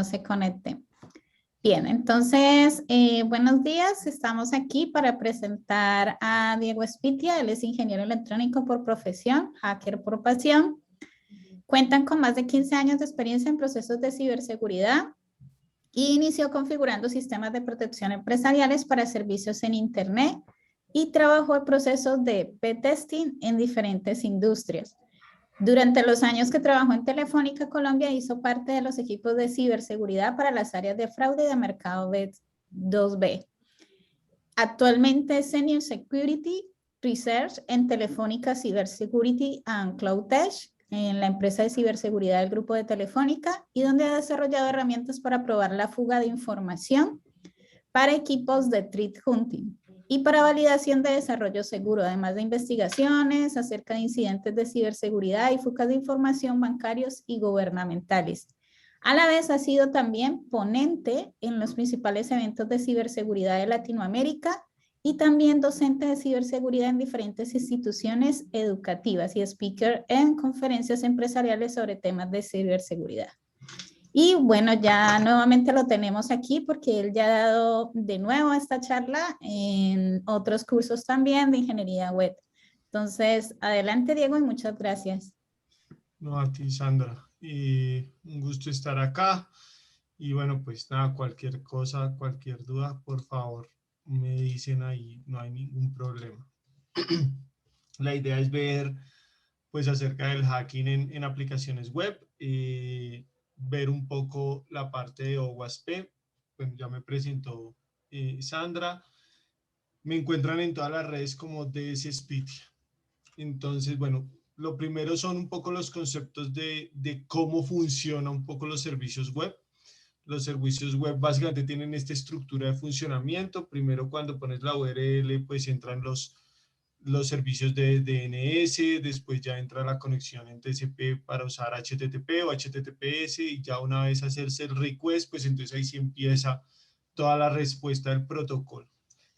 se conecte. Bien, entonces, buenos días. Estamos aquí para presentar a Diego Espitia. Él es ingeniero electrónico por profesión, hacker por pasión. Cuentan con más de 15 años de experiencia en procesos de ciberseguridad y inició configurando sistemas de protección empresariales para servicios en Internet y trabajó en procesos de P-testing en diferentes industrias. Durante los años que trabajó en Telefónica Colombia, hizo parte de los equipos de ciberseguridad para las áreas de fraude y de mercado B2B. Actualmente es Senior Security Research en Telefónica Cybersecurity and Cloud Tech, en la empresa de ciberseguridad del grupo de Telefónica, y donde ha desarrollado herramientas para probar la fuga de información para equipos de threat hunting y para validación de desarrollo seguro, además de investigaciones acerca de incidentes de ciberseguridad y fugas de información bancarios y gubernamentales. A la vez ha sido también ponente en los principales eventos de ciberseguridad de Latinoamérica y también docente de ciberseguridad en diferentes instituciones educativas y speaker en conferencias empresariales sobre temas de ciberseguridad. Y bueno, ya nuevamente lo tenemos aquí porque él ya ha dado de nuevo esta charla en otros cursos también de ingeniería web. Entonces, adelante Diego y muchas gracias. No, a ti Sandra, un gusto estar acá y bueno, pues nada, cualquier cosa, cualquier duda, por favor, me dicen ahí, no hay ningún problema. La idea es ver pues acerca del hacking en aplicaciones web, ver un poco la parte de OWASP. Bueno, ya me presentó Sandra. Me encuentran en todas las redes como DS Espitia. Entonces, bueno, lo primero son un poco los conceptos de cómo funciona un poco los servicios web. Los servicios web básicamente tienen esta estructura de funcionamiento. Primero, cuando pones la URL, pues entran los servicios de DNS, después ya entra la conexión en TCP para usar HTTP o HTTPS, y ya una vez hacerse el request, pues entonces ahí sí empieza toda la respuesta del protocolo.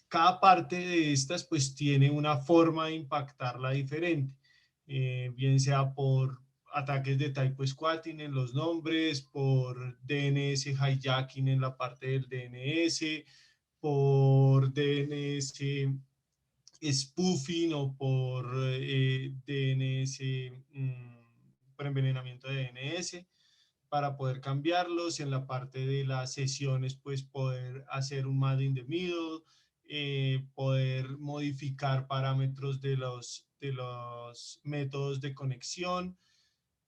Cada parte de estas pues tiene una forma de impactarla diferente, bien sea por ataques de typo squatting en los nombres, por DNS hijacking en la parte del DNS, por DNS spoofing o por DNS, por envenenamiento de DNS, para poder cambiarlos. En la parte de las sesiones, pues poder hacer un man in the middle, poder modificar parámetros de los métodos de conexión.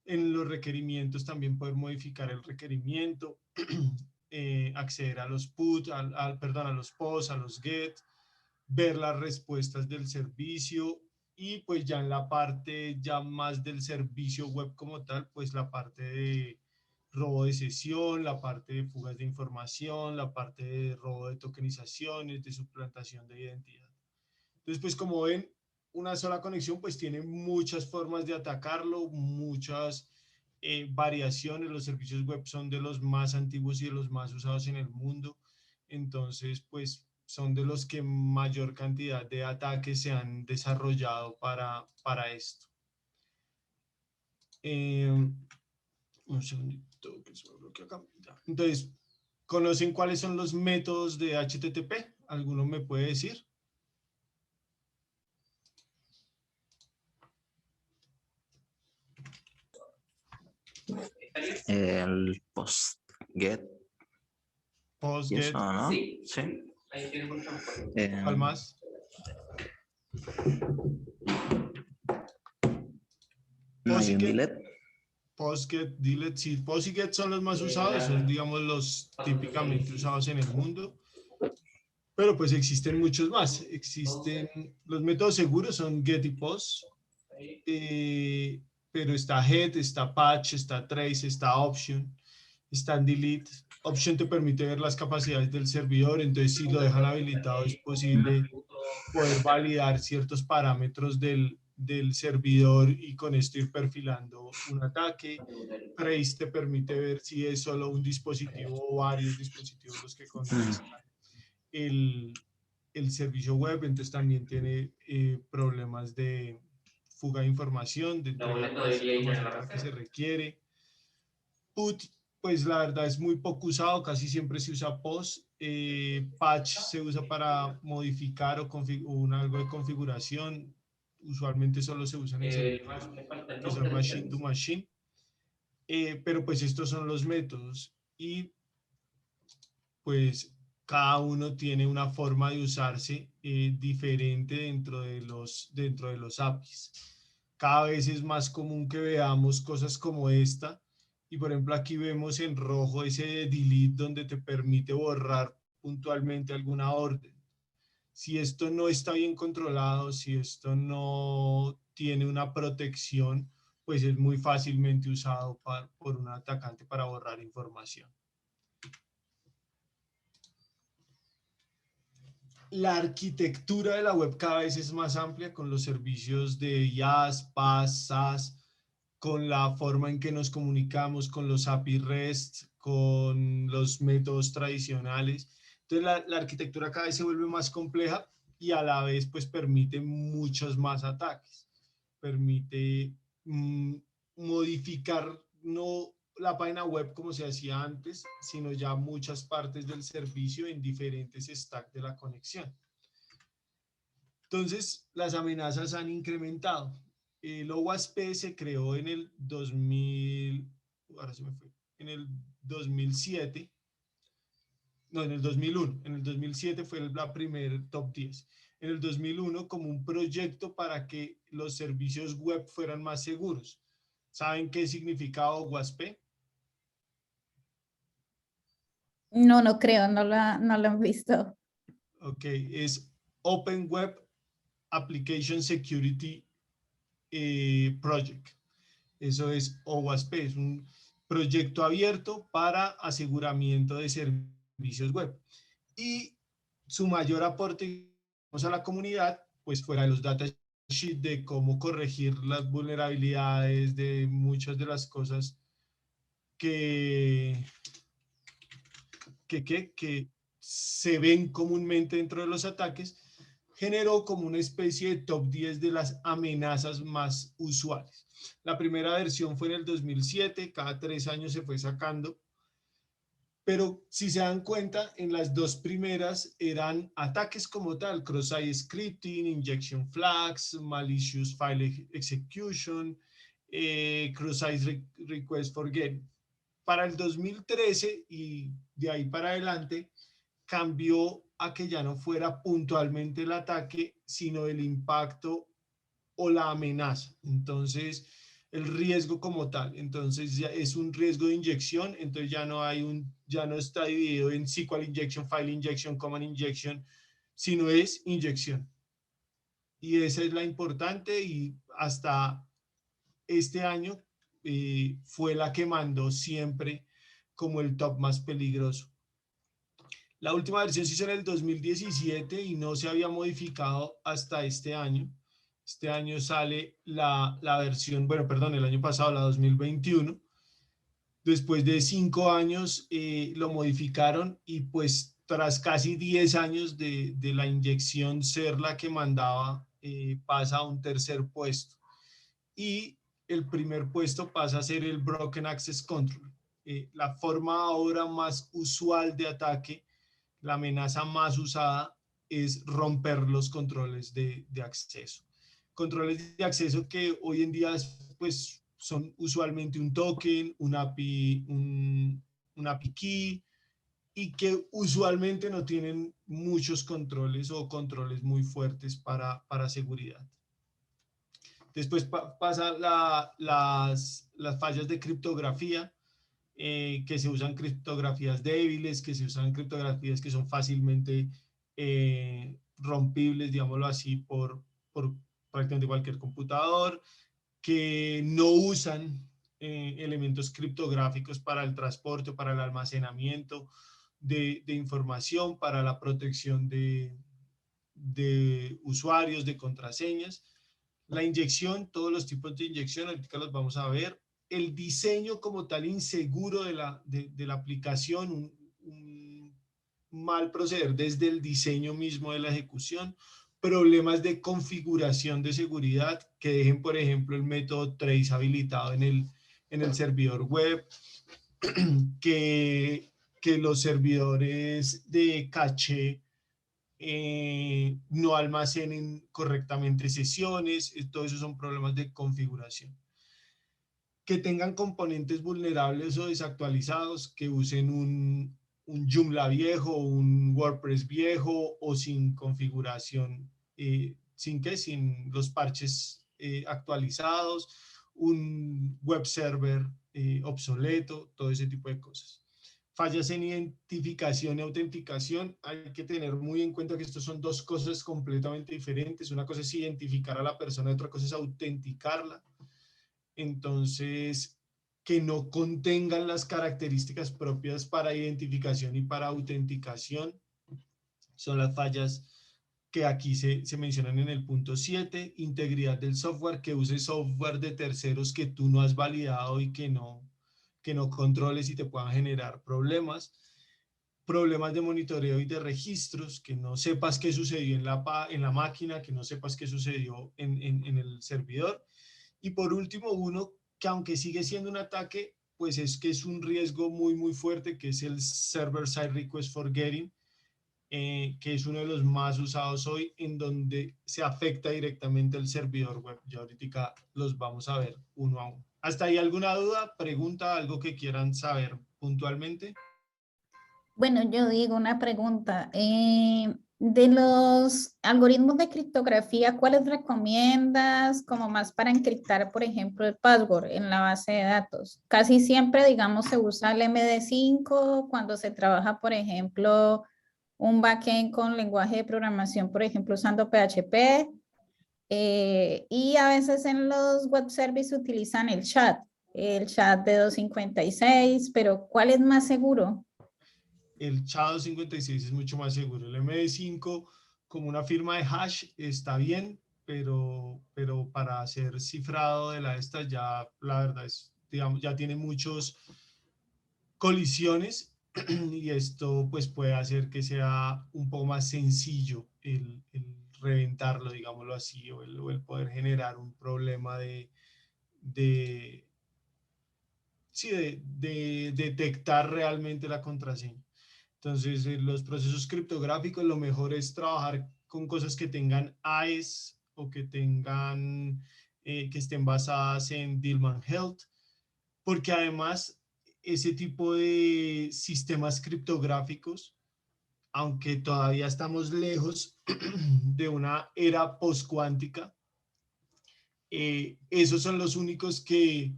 En los requerimientos también poder modificar el requerimiento, acceder a los put, a los post, a los get, ver las respuestas del servicio, y pues ya en la parte ya más del servicio web como tal, pues la parte de robo de sesión, la parte de fugas de información, la parte de robo de tokenizaciones, de suplantación de identidad. Entonces, pues como ven, una sola conexión pues tiene muchas formas de atacarlo, muchas variaciones. Los servicios web son de los más antiguos y de los más usados en el mundo. Entonces, pues son de los que mayor cantidad de ataques se han desarrollado para esto. Un segundito que se me bloquea acá. Entonces, ¿conocen cuáles son los métodos de HTTP? ¿Alguno me puede decir? El postget. Postget. Eso, ¿no? Sí. Sí. ¿Cuál más? No hay un delete. Postget, delete, sí. Post y get son los más usados, son digamos los típicamente usados en el mundo. Pero pues existen muchos más. Existen los métodos seguros, son get y post. Pero está head, está patch, está trace, está option, está delete. Option te permite ver las capacidades del servidor, entonces si lo dejan habilitado es posible poder validar ciertos parámetros del servidor y con esto ir perfilando un ataque. Trace te permite ver si es solo un dispositivo o varios dispositivos los que contestan el servicio web, entonces también tiene problemas de fuga de información, de entrega de información que se requiere. Put, pues la verdad es muy poco usado, casi siempre se usa POST. Patch se usa para modificar o algo de configuración. Usualmente solo se usan en servicios que son machine to machine. Pero pues estos son los métodos y pues cada uno tiene una forma de usarse diferente dentro de los APIs. Cada vez es más común que veamos cosas como esta y por ejemplo aquí vemos en rojo ese delete donde te permite borrar puntualmente alguna orden. Si esto no está bien controlado, si esto no tiene una protección, pues es muy fácilmente usado por un atacante para borrar información. La arquitectura de la web cada vez es más amplia con los servicios de IaaS, PaaS, SaaS, con la forma en que nos comunicamos con los API REST, con los métodos tradicionales. Entonces la arquitectura cada vez se vuelve más compleja y a la vez pues permite muchos más ataques. Permite modificar no la página web como se hacía antes, sino ya muchas partes del servicio en diferentes stacks de la conexión. Entonces, las amenazas han incrementado. El OWASP se creó en el 2007, no, en el 2001. En el 2007 fue la primer top 10. En el 2001 como un proyecto para que los servicios web fueran más seguros. ¿Saben qué significa OWASP? No, no creo, no lo han visto. Ok, es Open Web Application Security Project. Eso es OWASP, es un proyecto abierto para aseguramiento de servicios web. Y su mayor aporte a la comunidad, pues fuera de los datasheets de cómo corregir las vulnerabilidades de muchas de las cosas que se ven comúnmente dentro de los ataques, generó como una especie de top 10 de las amenazas más usuales. La primera versión fue en el 2007, cada 3 años se fue sacando, pero si se dan cuenta, en las dos primeras eran ataques como tal, cross-site scripting, injection flags, malicious file execution, cross-site request for get. Para el 2013 y de ahí para adelante cambió a que ya no fuera puntualmente el ataque, sino el impacto o la amenaza. Entonces, el riesgo como tal. Entonces, ya es un riesgo de inyección, entonces ya no está dividido en SQL injection, file injection, command injection, sino es inyección. Y esa es la importante y hasta este año fue la que mandó siempre como el top más peligroso. La última versión se hizo en el 2017 y no se había modificado hasta este año. Este año sale la versión, bueno, perdón, el año pasado, la 2021. Después de 5 años lo modificaron y pues tras casi 10 años de la inyección ser la que mandaba, pasa a un tercer puesto. Y el primer puesto pasa a ser el Broken Access Control. La forma ahora más usual de ataque, la amenaza más usada es romper los controles de acceso. Controles de acceso que hoy en día pues, son usualmente un token, un API key, y que usualmente no tienen muchos controles o controles muy fuertes para seguridad. Después pasa las fallas de criptografía, que se usan criptografías débiles, que se usan criptografías que son fácilmente rompibles, digámoslo así, por prácticamente cualquier computador, que no usan elementos criptográficos para el transporte, para el almacenamiento de información, para la protección de usuarios, de contraseñas. La inyección, todos los tipos de inyección, ahorita los vamos a ver. El diseño como tal inseguro de la aplicación, un mal proceder desde el diseño mismo de la ejecución, problemas de configuración de seguridad, que dejen, por ejemplo, el método trace habilitado en el servidor web, que los servidores de caché no almacenen correctamente sesiones. Todos esos son problemas de configuración. Que tengan componentes vulnerables o desactualizados, que usen un Joomla viejo, un WordPress viejo o sin configuración, sin los parches actualizados, un web server obsoleto, todo ese tipo de cosas. Fallas en identificación y autenticación, hay que tener muy en cuenta que estos son dos cosas completamente diferentes. Una cosa es identificar a la persona, otra cosa es autenticarla. Entonces, que no contengan las características propias para identificación y para autenticación son las fallas que aquí se mencionan en el punto 7. Integridad del software, que use software de terceros que tú no has validado y que no controles y te puedan generar problemas. Problemas de monitoreo y de registros, que no sepas qué sucedió en la máquina, que no sepas qué sucedió en el servidor. Y por último, uno que aunque sigue siendo un ataque, pues es que es un riesgo muy fuerte, que es el Server-Side Request Forgetting, que es uno de los más usados hoy, en donde se afecta directamente el servidor web. Ya ahorita los vamos a ver uno a uno. ¿Hasta ahí alguna duda, pregunta, algo que quieran saber puntualmente? Bueno, yo digo una pregunta. De los algoritmos de criptografía, ¿cuáles recomiendas como más para encriptar, por ejemplo, el password en la base de datos? Casi siempre, digamos, se usa el MD5 cuando se trabaja, por ejemplo, un backend con lenguaje de programación, por ejemplo, usando PHP. Y a veces en los web services utilizan el chat de 256, pero ¿cuál es más seguro? El SHA-256 es mucho más seguro. El MD5 como una firma de hash está bien, pero para hacer cifrado de esta ya la verdad es, digamos, ya tiene muchos colisiones y esto pues puede hacer que sea un poco más sencillo el reventarlo, digámoslo así, o el poder generar un problema sí, de detectar realmente la contraseña. Entonces, en los procesos criptográficos lo mejor es trabajar con cosas que tengan AES o que tengan, que estén basadas en Dillman Health, porque además ese tipo de sistemas criptográficos, aunque todavía estamos lejos de una era postcuántica, esos son los únicos que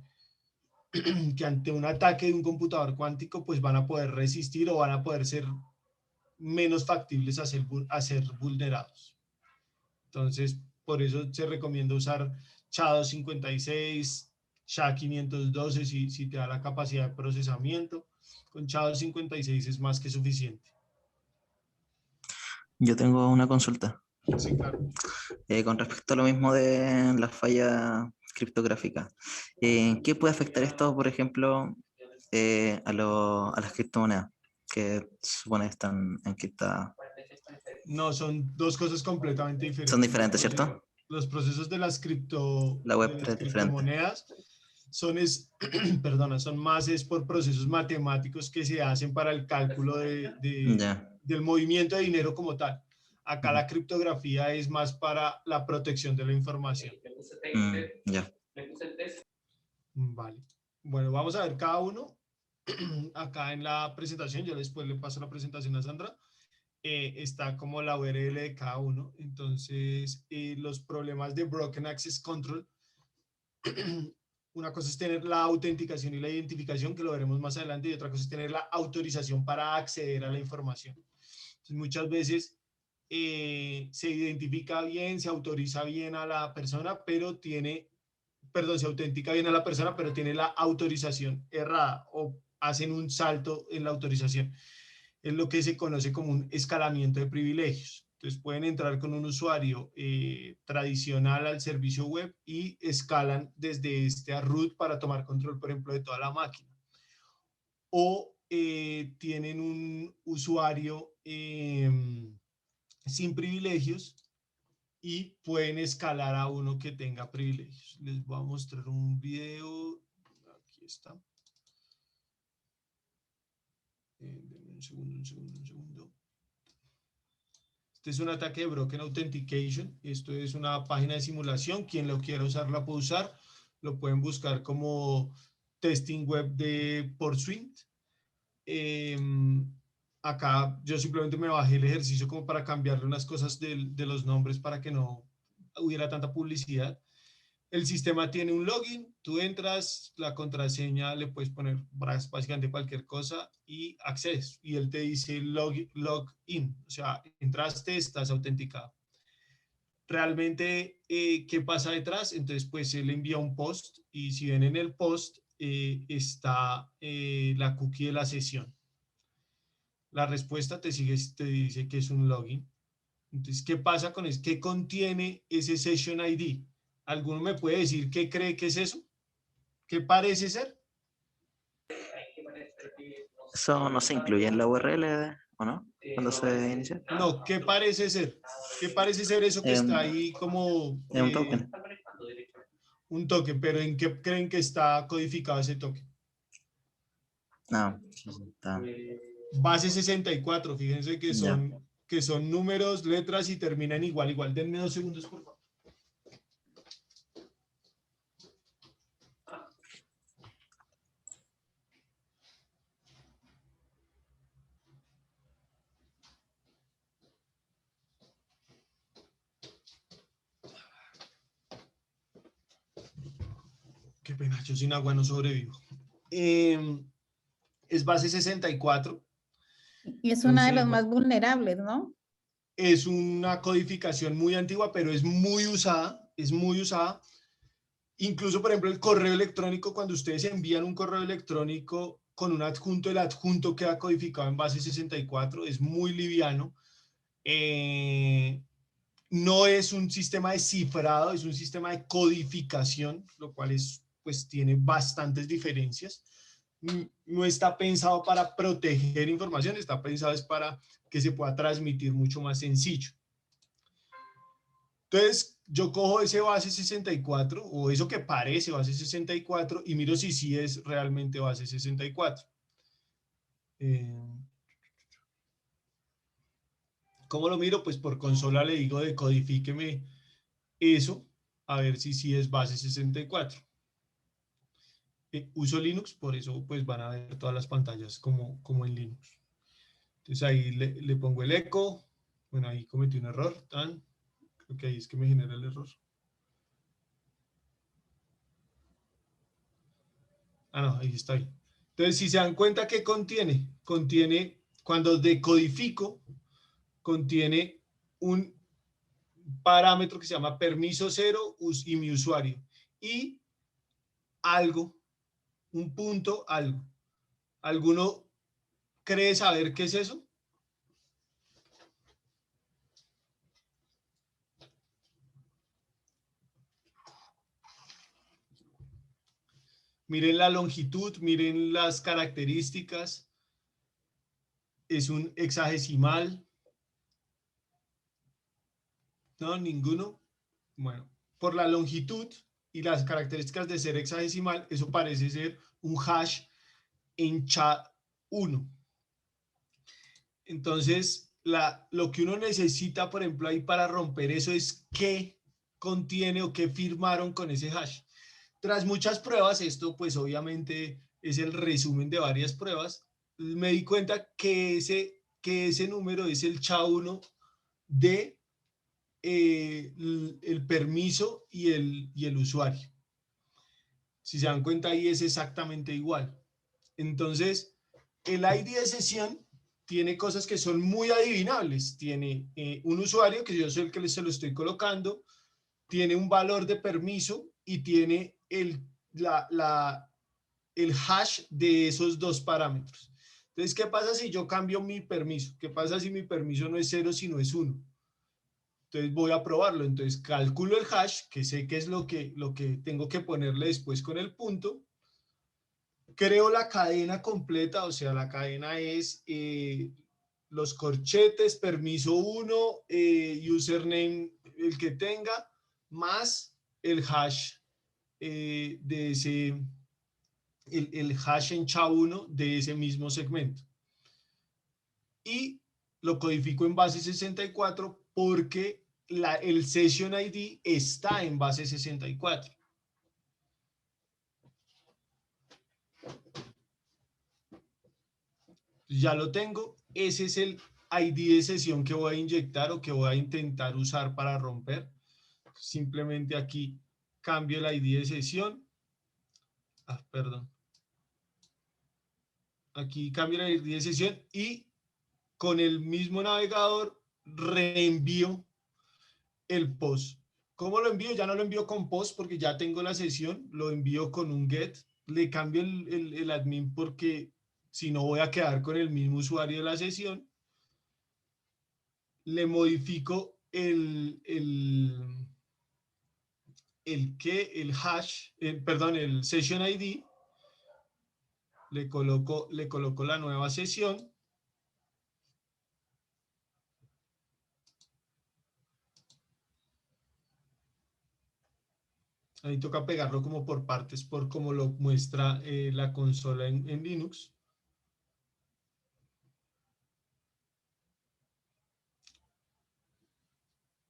ante un ataque de un computador cuántico pues van a poder resistir o van a poder ser menos factibles a ser vulnerados. Entonces, por eso se recomienda usar SHA-256, SHA-512 si te da la capacidad de procesamiento. Con SHA-256 es más que suficiente. Yo tengo una consulta. Sí, claro. Con respecto a lo mismo de la falla criptográfica. ¿Qué puede afectar esto, por ejemplo, a las criptomonedas que se supone que están encriptadas? No, son dos cosas completamente Son diferentes. diferentes, ¿cierto? Los procesos de las La web 3 es diferente. criptomonedas perdona, son más es por procesos matemáticos que se hacen para el cálculo Ya. del movimiento de dinero como tal. Acá la criptografía es más para la protección de la información. Ya. Vale. Bueno, vamos a ver cada uno. Acá en la presentación, yo después le paso la presentación a Sandra. Está como la URL de cada uno. Entonces, los problemas de Broken Access Control. Una cosa es tener la autenticación y la identificación, que lo veremos más adelante, y otra cosa es tener la autorización para acceder a la información. Entonces, muchas veces se identifica bien, se autoriza bien a la persona, pero se autentica bien a la persona, pero tiene la autorización errada o hacen un salto en la autorización. Es lo que se conoce como un escalamiento de privilegios. Entonces pueden entrar con un usuario tradicional al servicio web y escalan desde este root para tomar control, por ejemplo, de toda la máquina. O tienen un usuario sin privilegios y pueden escalar a uno que tenga privilegios. Les voy a mostrar un video. Aquí está. Denme un segundo. Este es un ataque de Broken Authentication. Esto es una página de simulación. Quien lo quiera usar la puede usar. Lo pueden buscar como testing web de Pursuit. Acá yo simplemente me bajé el ejercicio como para cambiarle unas cosas de los nombres para que no hubiera tanta publicidad. El sistema tiene un login, tú entras, la contraseña le puedes poner básicamente cualquier cosa y accedes. Y él te dice login, o sea, entraste, estás autenticado. Realmente, ¿qué pasa detrás? Entonces, pues él envía un post y si ven en el post está la cookie de la sesión. La respuesta te dice que es un login. Entonces, ¿qué pasa con eso? ¿Qué contiene ese Session ID? ¿Alguno me puede decir qué cree que es eso? ¿Qué parece ser? ¿Eso no se incluye en la URL o no? Cuando se inicia. No, ¿qué parece ser? ¿Qué parece ser eso que está ahí como Es un token. un token? Pero ¿en qué creen que está codificado ese token? No, está. Base 64, fíjense que Ya. son números, letras y terminan igual. Denme 2 segundos, por favor. Qué pena, yo sin agua no sobrevivo. Es base 64. Y es una de las más vulnerables, ¿no? Es una codificación muy antigua, pero es muy usada, Incluso, por ejemplo, el correo electrónico, cuando ustedes envían un correo electrónico con un adjunto, el adjunto queda codificado en base 64, es muy liviano. No es un sistema de cifrado, es un sistema de codificación, lo cual pues tiene bastantes diferencias. No está pensado para proteger información, está pensado es para que se pueda transmitir mucho más sencillo. Entonces, yo cojo ese base 64 o eso que parece base 64 y miro si sí es realmente base 64. ¿Cómo lo miro? Pues por consola le digo decodifíqueme eso, a ver si sí es base 64. Uso Linux, por eso pues van a ver todas las pantallas como en Linux. Entonces ahí le pongo el eco. Bueno, ahí cometí un error. Creo que ahí es que me genera el error. No, ahí está bien. Entonces, si se dan cuenta, ¿qué contiene? Cuando decodifico, contiene un parámetro que se llama permiso 0 y mi usuario. Y algo, un punto, algo. ¿Alguno cree saber qué es eso? Miren la longitud, miren las características. Es un hexadecimal. No, ninguno. Bueno, por la longitud y las características de ser hexadecimal, eso parece ser un hash en SHA-1. Entonces, lo que uno necesita, por ejemplo, ahí para romper eso es qué contiene o qué firmaron con ese hash. Tras muchas pruebas, esto pues obviamente es el resumen de varias pruebas, me di cuenta que ese número es el SHA-1 de el permiso y el usuario. Si se dan cuenta, ahí es exactamente igual. Entonces, el ID de sesión tiene cosas que son muy adivinables. Tiene un usuario, que yo soy el que se lo estoy colocando, tiene un valor de permiso y tiene el hash de esos dos parámetros. Entonces, ¿qué pasa si yo cambio mi permiso? ¿Qué pasa si mi permiso no es 0, sino es 1? Entonces voy a probarlo. Entonces calculo el hash, que sé que es lo que tengo que ponerle después con el punto. Creo la cadena completa, o sea, la cadena es los corchetes, permiso 1, username el que tenga, más el hash de ese, el hash en SHA-1 de ese mismo segmento. y lo codifico en base 64 porque el Session ID está en base 64. Ya lo tengo. Ese es el ID de sesión que voy a inyectar o que voy a intentar usar para romper. Simplemente aquí cambio el ID de sesión. Perdón. Aquí cambio el ID de sesión y con el mismo navegador reenvío el post. ¿Cómo lo envío? Ya no lo envío con post porque ya tengo la sesión. Lo envío con un get. Le cambio el admin porque si no voy a quedar con el mismo usuario de la sesión. Le modifico el hash, perdón, el session ID. Le coloco la nueva sesión. Ahí toca pegarlo como por partes, por como lo muestra la consola en Linux.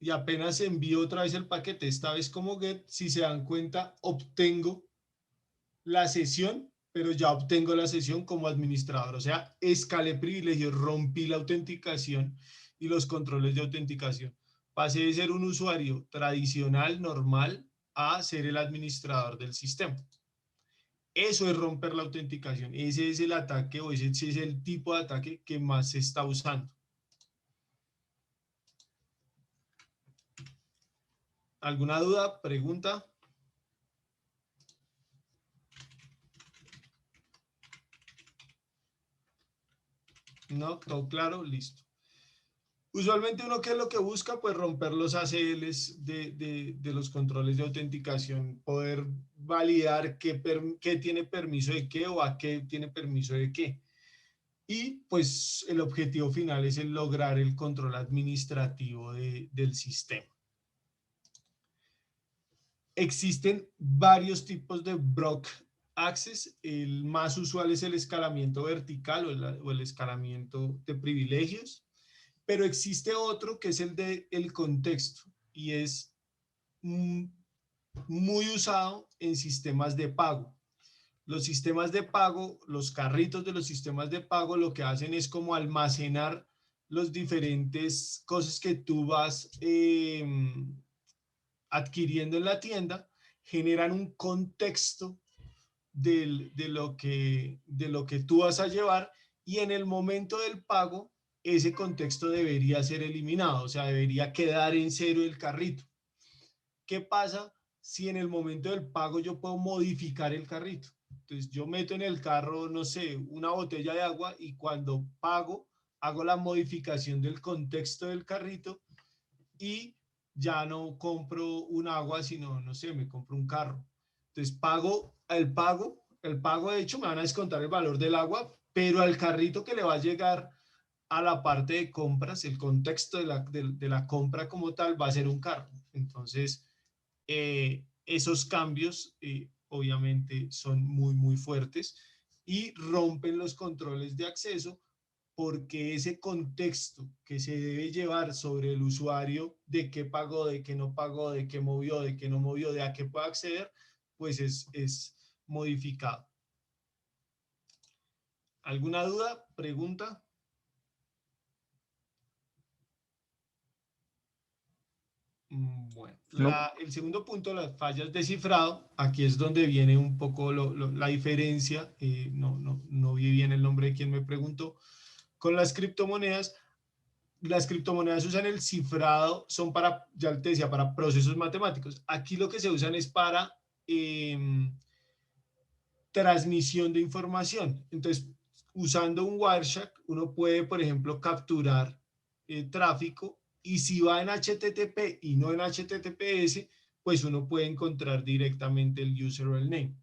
Y apenas envío otra vez el paquete, esta vez como get, si se dan cuenta, obtengo la sesión, pero ya obtengo la sesión como administrador. O sea, escalé privilegios, rompí la autenticación y los controles de autenticación. Pasé de ser un usuario tradicional, normal, a ser el administrador del sistema. Eso es romper la autenticación. Ese es el ataque o ese es el tipo de ataque que más se está usando. ¿Alguna duda? ¿Pregunta? ¿No? ¿Todo claro? Listo. Usualmente uno, ¿qué es lo que busca? Pues romper los ACLs de los controles de autenticación, poder validar qué tiene permiso de qué o a qué tiene permiso de qué. Y pues el objetivo final es el lograr el control administrativo del sistema. Existen varios tipos de Brock Access. El más usual es el escalamiento vertical o el escalamiento de privilegios. Pero existe otro que es el del contexto y es muy usado en sistemas de pago. Los sistemas de pago, los carritos de los sistemas de pago lo que hacen es como almacenar los diferentes cosas que tú vas adquiriendo en la tienda, generan un contexto de lo que tú vas a llevar y en el momento del pago ese contexto debería ser eliminado, o sea, debería quedar en cero el carrito. ¿Qué pasa si en el momento del pago yo puedo modificar el carrito? Entonces yo meto en el carro, no sé, una botella de agua y cuando pago hago la modificación del contexto del carrito y ya no compro un agua, sino, no sé, me compro un carro. Entonces el pago de hecho me van a descontar el valor del agua, pero al carrito que le va a llegar a la parte de compras, el contexto de la compra como tal va a ser un carro. Entonces, esos cambios obviamente son muy fuertes y rompen los controles de acceso porque ese contexto que se debe llevar sobre el usuario de qué pagó, de qué no pagó, de qué movió, de qué no movió, de a qué puede acceder, pues es modificado. ¿Alguna duda? ¿Pregunta? Bueno, el segundo punto, las fallas de cifrado, aquí es donde viene un poco la diferencia, no vi bien el nombre de quien me preguntó, con las criptomonedas usan el cifrado, son para, ya te decía, para procesos matemáticos. Aquí lo que se usan es para transmisión de información. Entonces, usando un Wireshark, uno puede, por ejemplo, capturar tráfico y si va en HTTP y no en HTTPS, pues uno puede encontrar directamente el user o el name.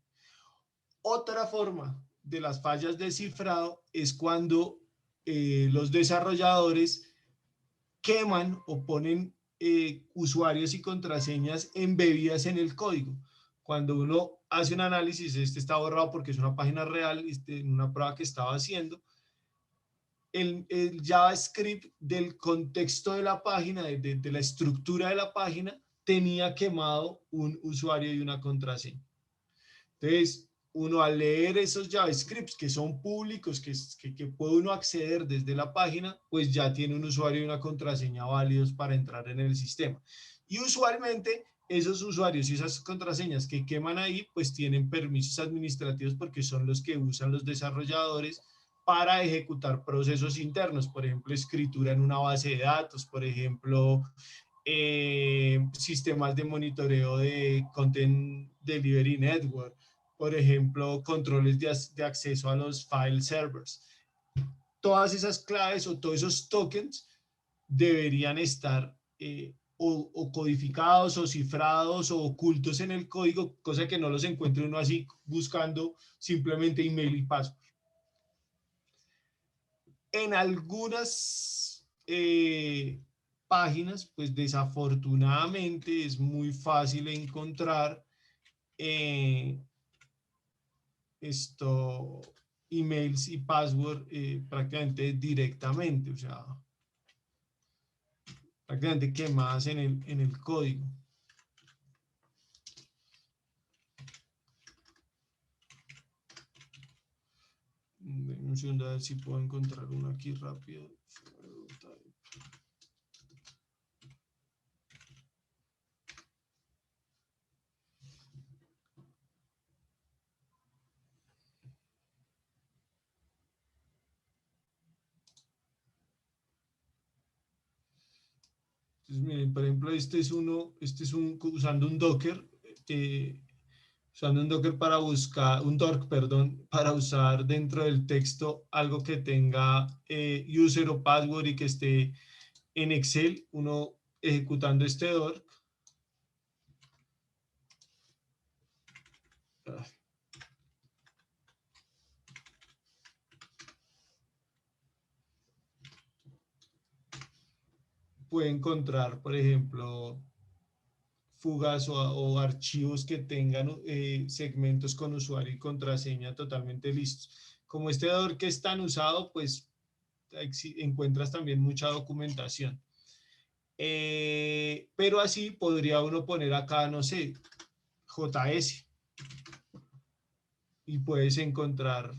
Otra forma de las fallas de cifrado es cuando los desarrolladores queman o ponen usuarios y contraseñas embebidas en el código. Cuando uno hace un análisis, este está borrado porque es una página real, en una prueba que estaba haciendo, el JavaScript del contexto de la página, de la estructura de la página, tenía quemado un usuario y una contraseña. Entonces, uno al leer esos JavaScripts que son públicos, que puede uno acceder desde la página, pues ya tiene un usuario y una contraseña válidos para entrar en el sistema. Y usualmente esos usuarios y esas contraseñas que queman ahí, pues tienen permisos administrativos porque son los que usan los desarrolladores para ejecutar procesos internos, por ejemplo, escritura en una base de datos, por ejemplo, sistemas de monitoreo de Content Delivery Network, por ejemplo, controles de acceso a los file servers. Todas esas claves o todos esos tokens deberían estar o codificados o cifrados o ocultos en el código, cosa que no los encuentre uno así buscando simplemente email y password. En algunas páginas, pues desafortunadamente es muy fácil encontrar emails y password prácticamente directamente, o sea, prácticamente quemadas en el código. Un segundo a ver si puedo encontrar uno aquí rápido. Entonces, miren, por ejemplo, usando un Docker, para buscar, un Dork, perdón, para usar dentro del texto algo que tenga user o password y que esté en Excel, uno ejecutando este Dork. Puede encontrar, por ejemplo, fugas o archivos que tengan segmentos con usuario y contraseña totalmente listos. Como este Dork es tan usado, pues encuentras también mucha documentación. Pero así podría uno poner acá, no sé, JS y puedes encontrar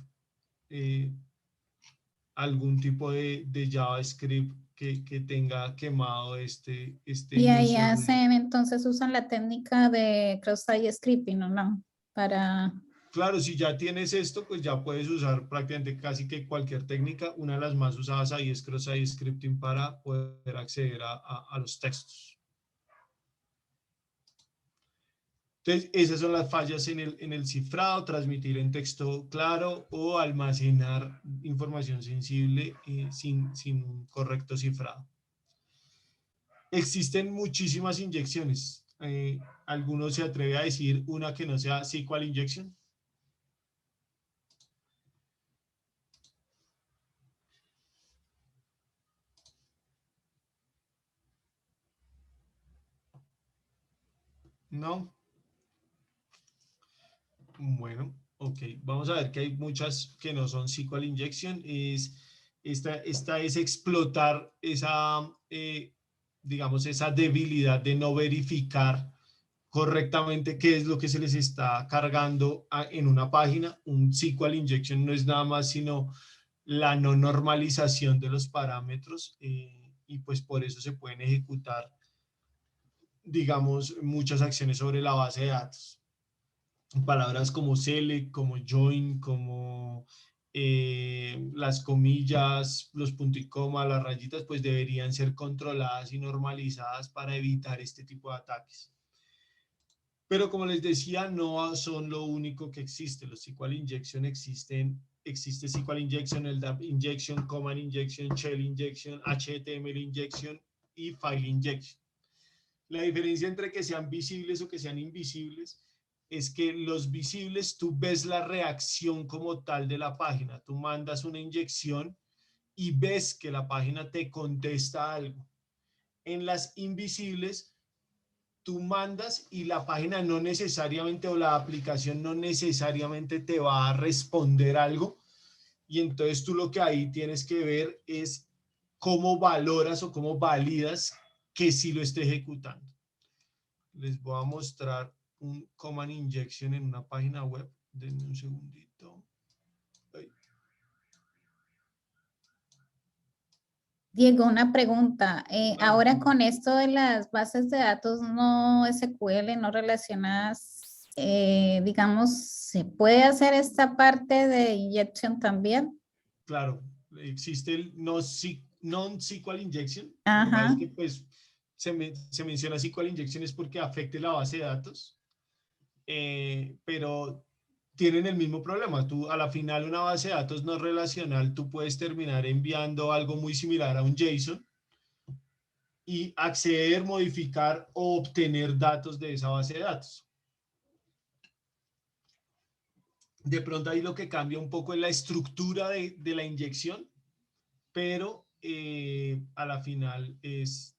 algún tipo de JavaScript que tenga quemado este Y ahí user name. hacen, entonces usan la técnica de cross-site scripting, ¿o no? Para... Claro, si ya tienes esto, pues ya puedes usar prácticamente casi que cualquier técnica. Una de las más usadas ahí es cross-site scripting para poder acceder a los textos. Entonces, esas son las fallas en el cifrado, transmitir en texto claro o almacenar información sensible sin un correcto cifrado. Existen muchísimas inyecciones. ¿Alguno se atreve a decir una que no sea SQL injection? ¿No? Bueno, ok. Vamos a ver que hay muchas que no son SQL injection. Esta es explotar esa, digamos, esa debilidad de no verificar correctamente qué es lo que se les está cargando en una página. Un SQL injection no es nada más sino la no normalización de los parámetros y pues por eso se pueden ejecutar, digamos, muchas acciones sobre la base de datos. Palabras como select, como join, como las comillas, los puntos y coma, las rayitas, pues deberían ser controladas y normalizadas para evitar este tipo de ataques. Pero como les decía, no son lo único que existe. Los SQL injection existe SQL injection, LDAP injection, command injection, shell injection, HTML injection y file injection. La diferencia entre que sean visibles o que sean invisibles es que los visibles tú ves la reacción como tal de la página. Tú mandas una inyección y ves que la página te contesta algo. En las invisibles tú mandas y la página no necesariamente o la aplicación no necesariamente te va a responder algo, y entonces tú lo que ahí tienes que ver es cómo valoras o cómo validas que sí lo esté ejecutando. Les voy a mostrar un command injection en una página web. Denme un segundito. Ay. Diego, una pregunta. Ahora con esto de las bases de datos no SQL, no relacionadas, digamos, ¿se puede hacer esta parte de injection también? Claro, existe el non-SQL injection. Lo que pasa es Ajá. que pues se menciona SQL injection es porque afecte la base de datos, pero tienen el mismo problema. Tú a la final una base de datos no relacional, tú puedes terminar enviando algo muy similar a un JSON y acceder, modificar o obtener datos de esa base de datos. De pronto ahí lo que cambia un poco es la estructura de la inyección, pero a la final es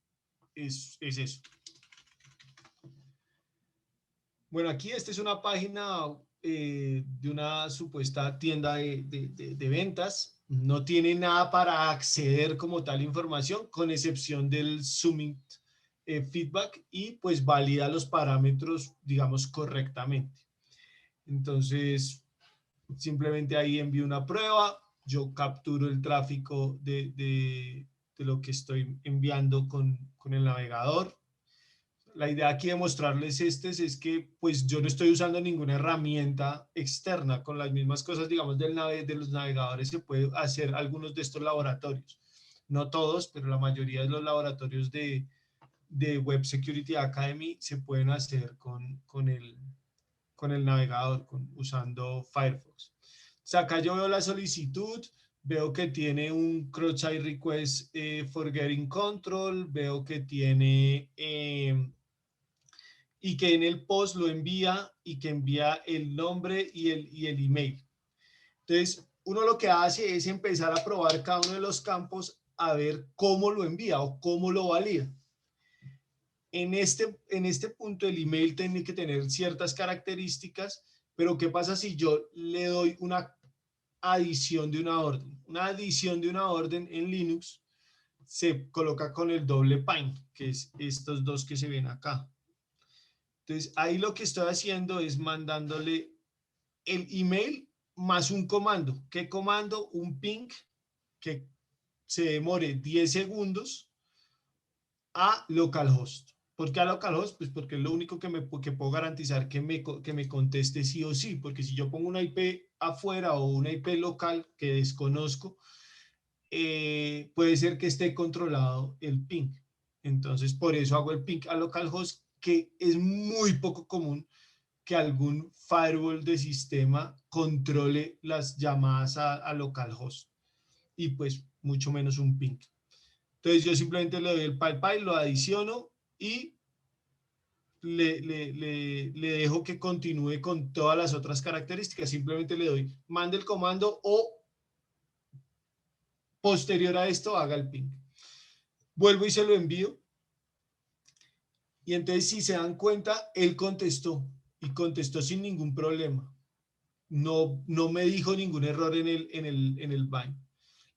eso. Bueno, aquí esta es una página de una supuesta tienda de ventas. No tiene nada para acceder como tal información, con excepción del Submit feedback, y pues valida los parámetros, digamos, correctamente. Entonces, simplemente ahí envío una prueba, yo capturo el tráfico de lo que estoy enviando con el navegador. La idea aquí de mostrarles es que pues yo no estoy usando ninguna herramienta externa. Con las mismas cosas, digamos, de los navegadores se puede hacer algunos de estos laboratorios. No todos, pero la mayoría de los laboratorios de Web Security Academy se pueden hacer con el navegador, usando Firefox. O sea, acá yo veo la solicitud, veo que tiene un cross-site request for getting control, veo que tiene... y que en el post lo envía y que envía el nombre y el email. Entonces, uno lo que hace es empezar a probar cada uno de los campos a ver cómo lo envía o cómo lo valida. En este punto el email tiene que tener ciertas características, pero ¿qué pasa si yo le doy una adición de una orden? Una adición de una orden en Linux se coloca con el doble pine, que es estos dos que se ven acá. Entonces, ahí lo que estoy haciendo es mandándole el email más un comando. ¿Qué comando? Un ping que se demore 10 segundos a localhost. ¿Por qué a localhost? Pues porque es lo único que puedo garantizar que me conteste sí o sí, porque si yo pongo una IP afuera o una IP local que desconozco, puede ser que esté controlado el ping. Entonces, por eso hago el ping a localhost, que es muy poco común que algún firewall de sistema controle las llamadas a localhost, y pues mucho menos un ping. Entonces yo simplemente le doy el PyPy, lo adiciono y le dejo que continúe con todas las otras características. Simplemente le doy, mande el comando o posterior a esto haga el ping. Vuelvo y se lo envío. Y entonces, si se dan cuenta, él contestó y contestó sin ningún problema. No me dijo ningún error en el bind.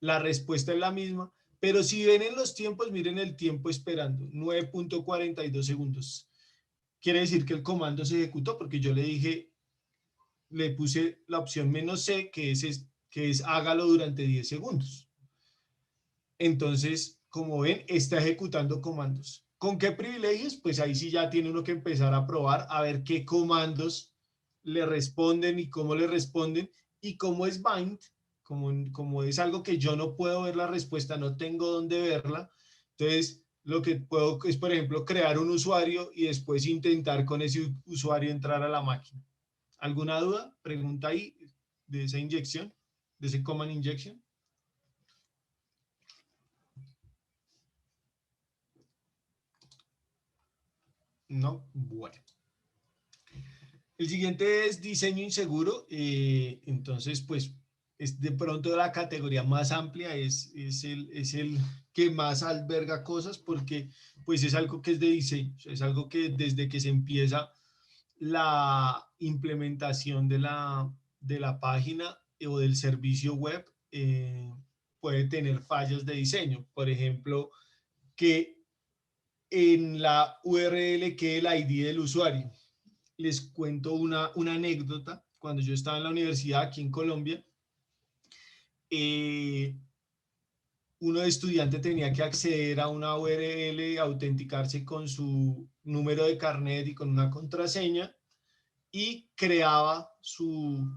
La respuesta es la misma, pero si ven en los tiempos, miren el tiempo esperando, 9.42 segundos. Quiere decir que el comando se ejecutó porque yo le dije, le puse la opción "-c", que es hágalo durante 10 segundos. Entonces, como ven, está ejecutando comandos. ¿Con qué privilegios? Pues ahí sí ya tiene uno que empezar a probar, a ver qué comandos le responden y cómo le responden. Y como es bind, como es algo que yo no puedo ver la respuesta, no tengo dónde verla, entonces lo que puedo es, por ejemplo, crear un usuario y después intentar con ese usuario entrar a la máquina. ¿Alguna duda? Pregunta ahí de esa inyección, de ese command injection. No, bueno. El siguiente es diseño inseguro. Entonces, pues, es de pronto la categoría más amplia, es el que más alberga cosas, porque pues es algo que es de diseño, es algo que desde que se empieza la implementación de la página o del servicio web, puede tener fallas de diseño. Por ejemplo, que en la URL quede el ID del usuario. Les cuento una anécdota. Cuando yo estaba en la universidad aquí en Colombia, uno de estudiante tenía que acceder a una URL, autenticarse con su número de carnet y con una contraseña, y creaba su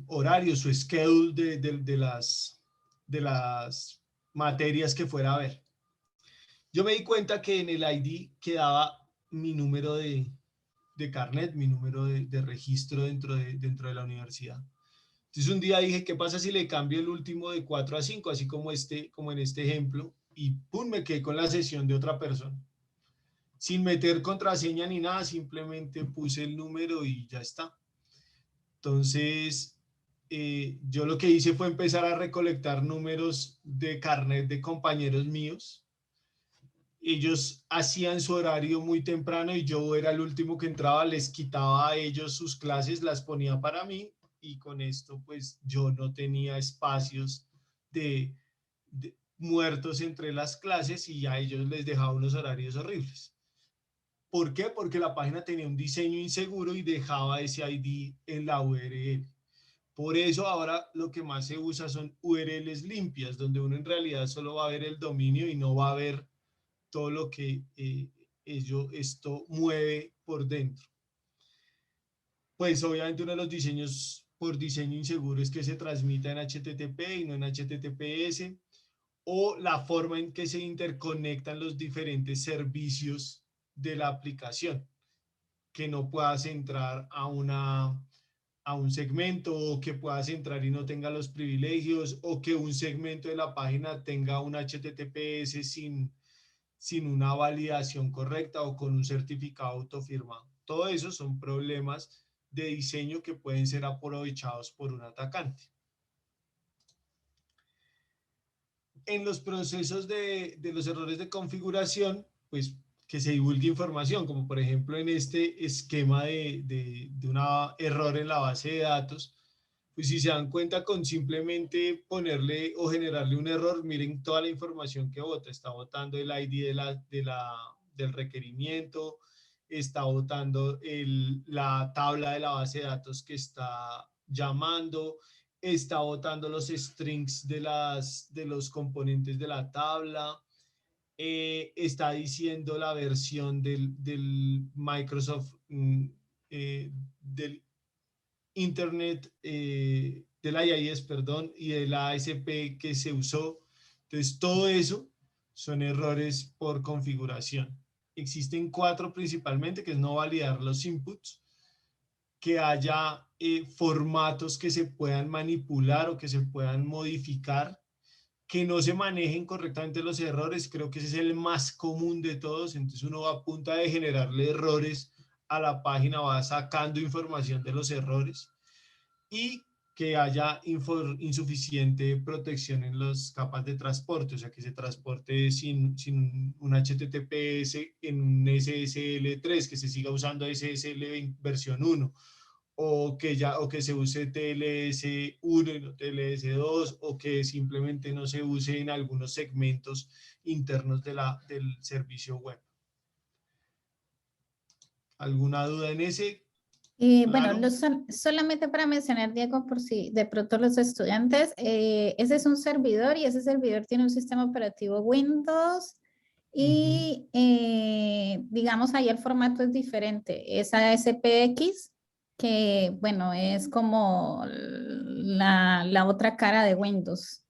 horario, su schedule de las materias que fuera a ver. Yo me di cuenta que en el ID quedaba mi número de carnet, mi número de registro dentro de la universidad. Entonces un día dije, ¿qué pasa si le cambio el último de 4 a 5, así como en este ejemplo? Y pum, me quedé con la sesión de otra persona. Sin meter contraseña ni nada, simplemente puse el número y ya está. Entonces, yo lo que hice fue empezar a recolectar números de carnet de compañeros míos. Ellos hacían su horario muy temprano y yo era el último que entraba, les quitaba a ellos sus clases, las ponía para mí, y con esto pues yo no tenía espacios de muertos entre las clases y a ellos les dejaba unos horarios horribles. ¿Por qué? Porque la página tenía un diseño inseguro y dejaba ese ID en la URL. Por eso ahora lo que más se usa son URLs limpias, donde uno en realidad solo va a ver el dominio y no va a ver todo lo que esto mueve por dentro. Pues obviamente uno de los diseños por diseño inseguro es que se transmita en HTTP y no en HTTPS, o la forma en que se interconectan los diferentes servicios de la aplicación, que no puedas entrar a un segmento, o que puedas entrar y no tenga los privilegios, o que un segmento de la página tenga un HTTPS sin una validación correcta o con un certificado autofirmado. Todo eso son problemas de diseño que pueden ser aprovechados por un atacante. En los procesos de los errores de configuración, pues que se divulgue información, como por ejemplo en este esquema de un error en la base de datos. Pues si se dan cuenta, con simplemente ponerle o generarle un error, miren toda la información que bota. Está botando el ID del requerimiento, está botando la tabla de la base de datos que está llamando, está botando los strings de los componentes de la tabla, está diciendo la versión del Microsoft, del Internet, del IIS, perdón, y del ASP que se usó. Entonces, todo eso son errores por configuración. Existen 4 principalmente, que es no validar los inputs, que haya formatos que se puedan manipular o que se puedan modificar, que no se manejen correctamente los errores. Creo que ese es el más común de todos. Entonces uno va a punta de generarle errores a la página, va sacando información de los errores, y que haya insuficiente protección en las capas de transporte, o sea, que se transporte sin un HTTPS en un SSL3, que se siga usando SSL versión 1, o que se use TLS1 y no TLS2, o que simplemente no se use en algunos segmentos internos del servicio web. ¿Alguna duda en ese? Bueno, Claro. solamente para mencionar, Diego, por si de pronto los estudiantes, ese es un servidor y ese servidor tiene un sistema operativo Windows y digamos ahí el formato es diferente, es ASPX, que bueno, es como la otra cara de Windows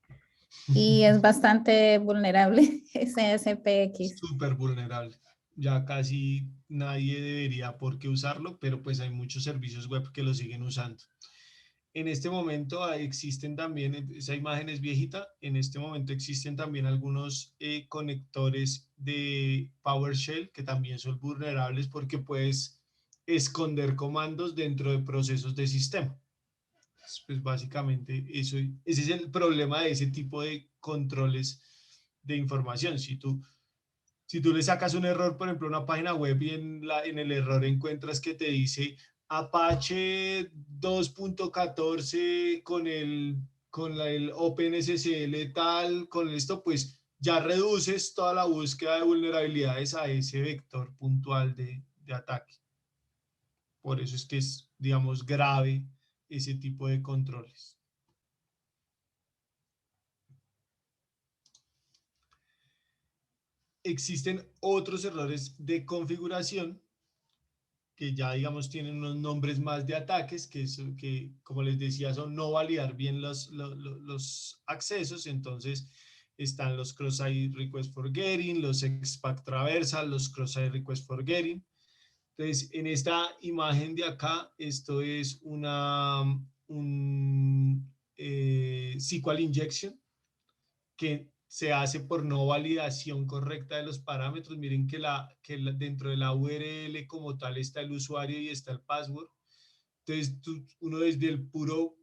y es bastante vulnerable ese ASPX. Súper vulnerable. Ya casi nadie debería por qué usarlo, pero pues hay muchos servicios web que lo siguen usando. En este momento existen también, esa imagen es viejita, en este momento existen también algunos conectores de PowerShell que también son vulnerables, porque puedes esconder comandos dentro de procesos de sistema. Pues básicamente ese es el problema de ese tipo de controles de información. Si tú le sacas un error, por ejemplo, a una página web, y en el error encuentras que te dice Apache 2.14 con el OpenSSL tal, con esto, pues ya reduces toda la búsqueda de vulnerabilidades a ese vector puntual de ataque. Por eso es que es, digamos, grave ese tipo de controles. Existen otros errores de configuración que ya, digamos, tienen unos nombres más de ataques, que como les decía, son no validar bien los accesos. Entonces están los cross-site request forgetting, los XPath traversal, los cross-site request forgetting. Entonces, en esta imagen de acá, esto es un SQL injection que se hace por no validación correcta de los parámetros. Miren que dentro de la URL como tal está el usuario y está el password. Entonces, uno desde el puro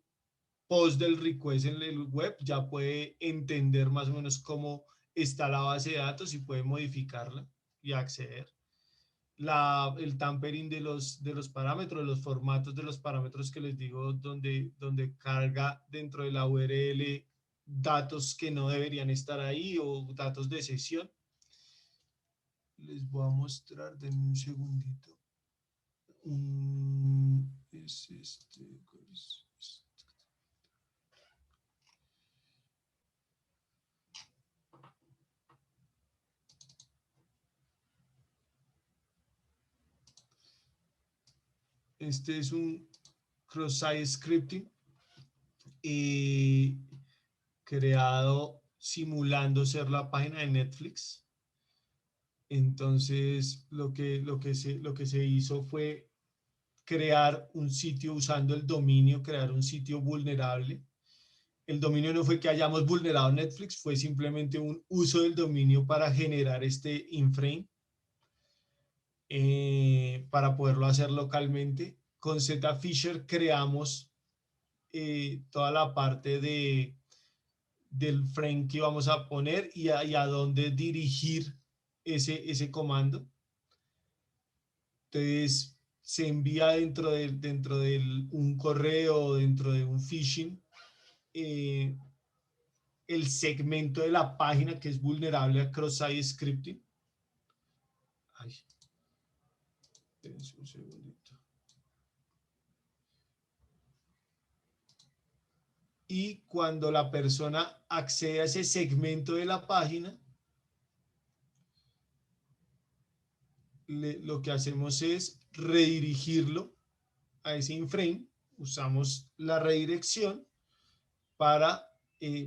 post del request en el web ya puede entender más o menos cómo está la base de datos y puede modificarla y acceder. El tampering de los parámetros, los formatos de los parámetros que les digo, donde carga dentro de la URL datos que no deberían estar ahí o datos de sesión. Les voy a mostrar, denme un segundito. Es este. Este es un cross-site scripting creado simulando ser la página de Netflix. Entonces, lo que se hizo fue crear un sitio usando el dominio, crear un sitio vulnerable. El dominio no fue que hayamos vulnerado Netflix, fue simplemente un uso del dominio para generar este inframe, para poderlo hacer localmente. Con Zfisher creamos toda la parte del frame que vamos a poner y a dónde dirigir ese comando. Entonces se envía dentro de un correo, dentro de un phishing, el segmento de la página que es vulnerable a cross-site scripting. Ay, un segundito. Y cuando la persona accede a ese segmento de la página, lo que hacemos es redirigirlo a ese inframe. Usamos la redirección para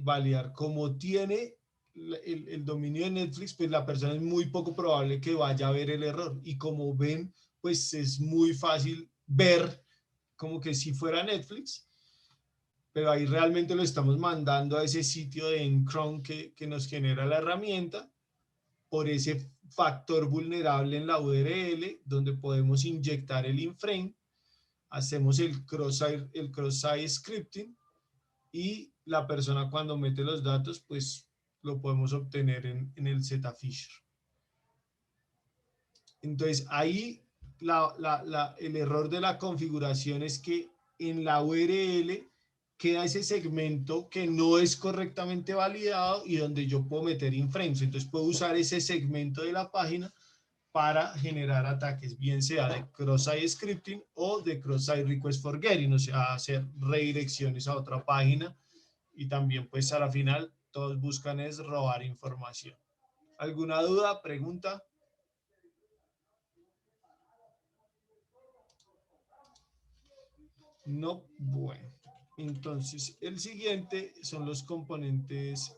validar. Como tiene el dominio de Netflix, pues la persona es muy poco probable que vaya a ver el error. Y como ven, pues es muy fácil ver como que si fuera Netflix, pero ahí realmente lo estamos mandando a ese sitio de Chrome que nos genera la herramienta por ese factor vulnerable en la URL, donde podemos inyectar el inframe, hacemos el cross-site scripting y la persona cuando mete los datos, pues lo podemos obtener en el Zfisher. Entonces ahí el error de la configuración es que en la URL queda ese segmento que no es correctamente validado y donde yo puedo meter inframes. Entonces puedo usar ese segmento de la página para generar ataques, bien sea de cross-site scripting o de cross-site request forgetting, o sea, hacer redirecciones a otra página. Y también pues a la final todos buscan es robar información. ¿Alguna duda, pregunta? No, bueno. Entonces el siguiente son los componentes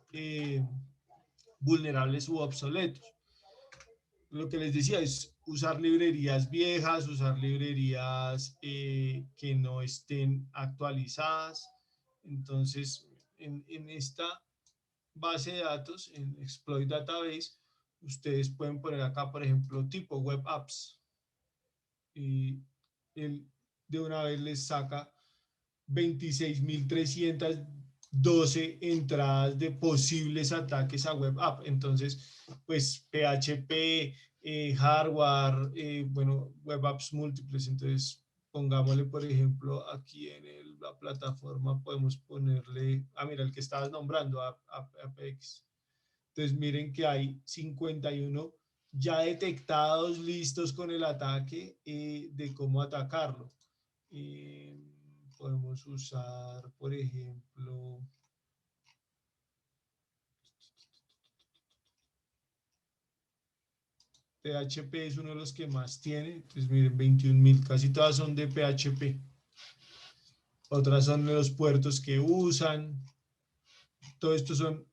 vulnerables u obsoletos. Lo que les decía es usar librerías viejas, usar librerías que no estén actualizadas. Entonces en esta base de datos, en Exploit Database, ustedes pueden poner acá, por ejemplo, tipo Web Apps. Y él de una vez les saca 26.312 entradas de posibles ataques a Web App. Entonces, pues PHP, hardware, bueno, Web Apps múltiples. Entonces, pongámosle, por ejemplo, aquí en la plataforma podemos ponerle, mira, el que estabas nombrando, Apex. Entonces miren que hay 51 ya detectados, listos con el ataque de cómo atacarlo. Podemos usar, por ejemplo, PHP es uno de los que más tiene. Entonces miren, 21.000, casi todas son de PHP. Otras son de los puertos que usan. Todo esto son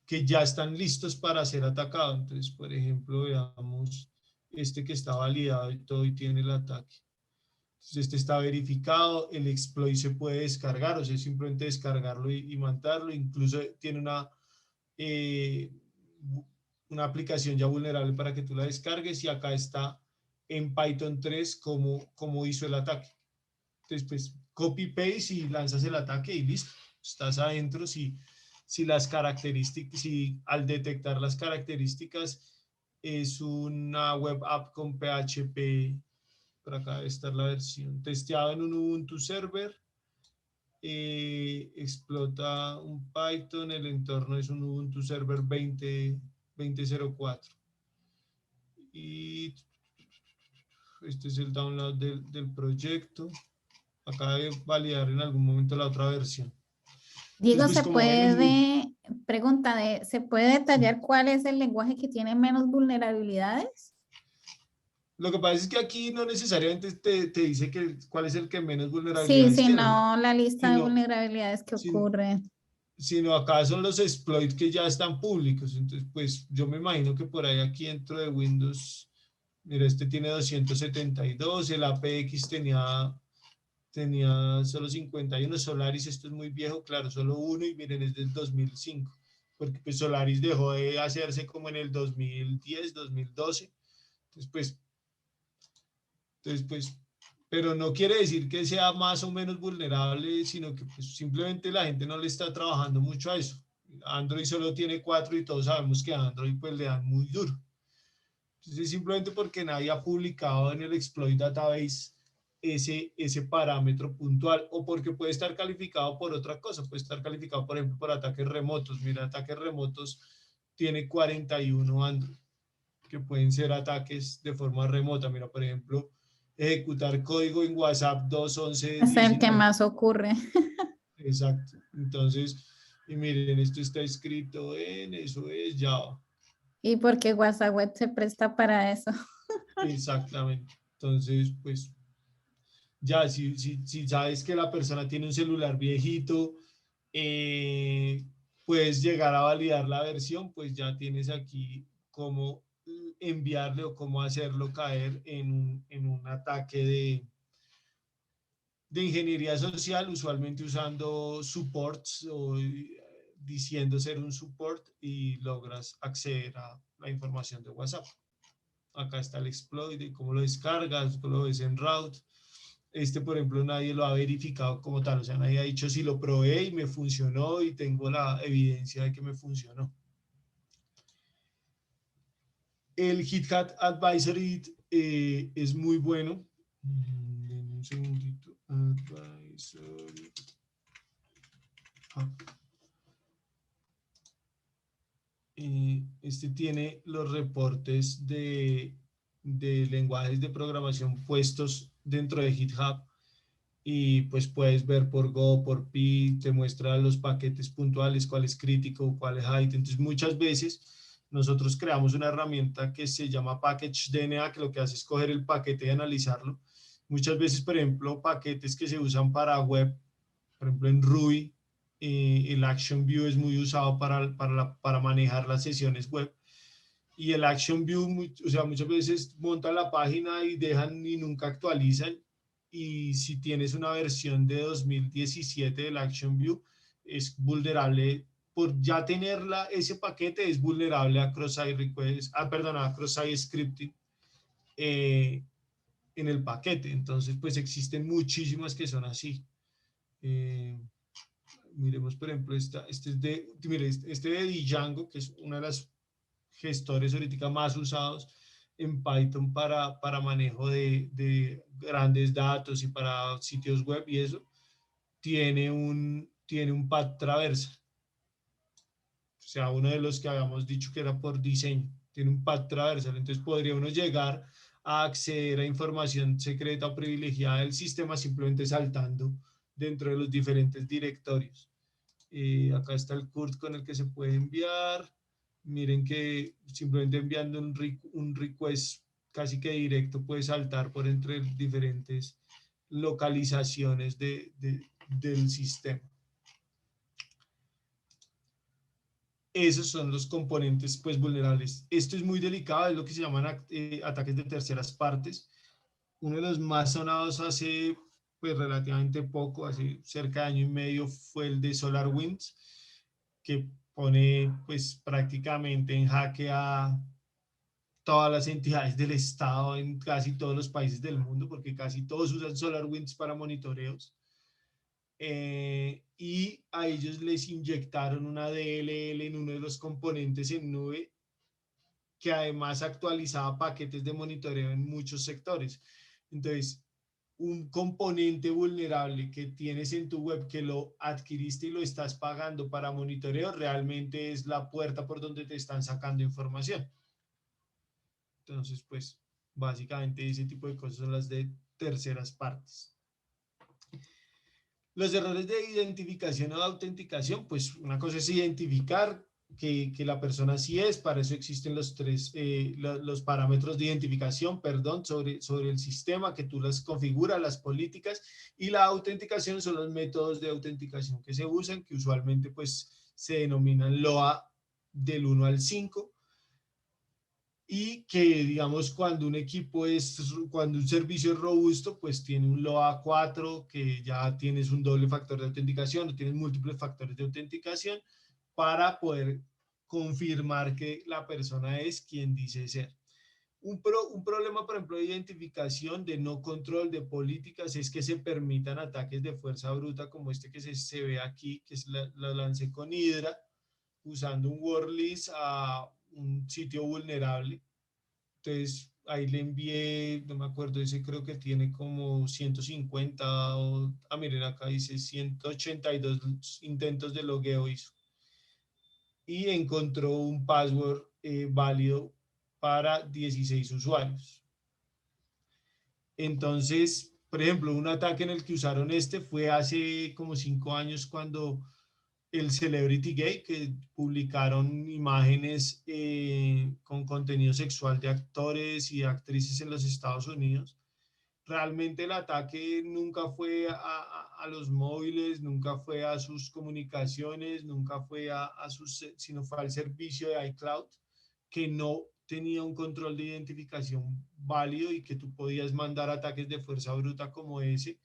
que ya están listos para ser atacados. Entonces, por ejemplo, veamos este que está validado y todo y tiene el ataque. Entonces, este está verificado, el exploit se puede descargar, o sea, simplemente descargarlo y mandarlo. Incluso tiene una aplicación ya vulnerable para que tú la descargues y acá está en Python 3 cómo hizo el ataque. Entonces, pues, copy-paste y lanzas el ataque y listo. Estás adentro si las características, si al detectar las características es una web app con PHP, por acá debe estar la versión, testeado en un Ubuntu server, explota un Python, el entorno es un Ubuntu server 20.04. Y este es el download del proyecto. Acaba de validar en algún momento la otra versión. Diego, Entonces, pues, como ¿se puede detallar cuál es el lenguaje que tiene menos vulnerabilidades? lo que pasa es que aquí no necesariamente te dice cuál es el que menos Sí, vulnerabilidades tiene, sino la lista de sino, vulnerabilidades que sin- ocurre. sino acá son los exploits que ya están públicos. Entonces, pues yo me imagino que por ahí aquí dentro de Windows, mira, este tiene 272, el APX tenía solo 51, Solaris, esto es muy viejo, claro, solo uno, y miren, es del 2005, porque pues Solaris dejó de hacerse como en el 2010, 2012, entonces, pero no quiere decir que sea más o menos vulnerable, sino que pues, simplemente la gente no le está trabajando mucho a eso. Android solo tiene 4 y todos sabemos que a Android pues le dan muy duro. Entonces, simplemente porque nadie ha publicado en el exploit database ese parámetro puntual, o porque puede estar calificado por otra cosa, puede estar calificado, por ejemplo, por ataques remotos. Mira, ataques remotos tiene 41 Android, que pueden ser ataques de forma remota. Mira, por ejemplo, ejecutar código en WhatsApp Es el que 2.11.19. más ocurre. Exacto. Entonces, y miren, esto está escrito eso es Java. Y porque WhatsApp Web se presta para eso. Exactamente. Entonces, pues, ya, si sabes que la persona tiene un celular viejito, eh, puedes llegar a validar la versión, pues ya tienes aquí cómo enviarle o cómo hacerlo caer en un ataque de ingeniería social, usualmente usando supports o diciendo ser un support, y logras acceder a la información de WhatsApp. Acá está el exploit y cómo lo descargas, cómo lo ves en route. Este, por ejemplo, nadie lo ha verificado como tal, o sea, nadie ha dicho si lo probé y me funcionó y tengo la evidencia de que me funcionó. El GitHub Advisory es muy bueno. Un segundito. Advisory. Este tiene los reportes de lenguajes de programación puestos dentro de GitHub, y pues puedes ver por Go, por Pi, te muestra los paquetes puntuales, cuál es crítico, cuál es height. Entonces muchas veces nosotros creamos una herramienta que se llama Package DNA, que lo que hace es coger el paquete y analizarlo. Muchas veces, por ejemplo, paquetes que se usan para web, por ejemplo en Ruby, el Action View es muy usado para manejar las sesiones web. Y el Action View, o sea, muchas veces montan la página y dejan y nunca actualizan. Y si tienes una versión de 2017 del Action View, es vulnerable. Por ya tenerla, ese paquete es vulnerable a cross-site request, a cross-site scripting en el paquete. Entonces, pues existen muchísimas que son así. Miremos, por ejemplo, este de Django, que es una de las gestores ahorita más usados, en Python para manejo de grandes datos y para sitios web y eso, tiene un path traversal. O sea, uno de los que habíamos dicho que era por diseño, tiene un path traversal. Entonces podría uno llegar a acceder a información secreta o privilegiada del sistema simplemente saltando dentro de los diferentes directorios. Acá está el CURT con el que se puede enviar. Miren que simplemente enviando un request casi que directo puede saltar por entre diferentes localizaciones del sistema. Esos son los componentes pues vulnerables. Esto es muy delicado, es lo que se llaman ataques de terceras partes. Uno de los más sonados hace pues relativamente poco, hace cerca de año y medio, fue el de SolarWinds, que pone pues prácticamente en jaque a todas las entidades del Estado en casi todos los países del mundo, porque casi todos usan SolarWinds para monitoreos. Y a ellos les inyectaron una DLL en uno de los componentes en nube que además actualizaba paquetes de monitoreo en muchos sectores. Entonces, un componente vulnerable que tienes en tu web que lo adquiriste y lo estás pagando para monitoreo, realmente es la puerta por donde te están sacando información. Entonces, pues, básicamente ese tipo de cosas son las de terceras partes. Los errores de identificación o de autenticación, pues una cosa es identificar que la persona sí es, para eso existen los parámetros de identificación, perdón, sobre el sistema, que tú las configuras, las políticas, y la autenticación son los métodos de autenticación que se usan, que usualmente pues se denominan LOA del 1 al 5, y que digamos cuando un servicio es robusto, pues tiene un LOA 4, que ya tienes un doble factor de autenticación o tienes múltiples factores de autenticación para poder confirmar que la persona es quien dice ser. Un problema, por ejemplo, de identificación, de no control de políticas, es que se permitan ataques de fuerza bruta como este que se ve aquí, que la lancé con Hydra, usando un word list a un sitio vulnerable. Entonces ahí le envié, no me acuerdo, ese creo que tiene como 150 miren acá dice 182 intentos de logueo hizo. Y encontró un password válido para 16 usuarios. Entonces, por ejemplo, un ataque en el que usaron fue hace como 5 años, cuando el Celebrity Gate, que publicaron imágenes con contenido sexual de actores y actrices en los Estados Unidos. Realmente el ataque nunca fue a los móviles, nunca fue a sus comunicaciones, nunca fue sino fue al servicio de iCloud, que no tenía un control de identificación válido y que tú podías mandar ataques de fuerza bruta como ese.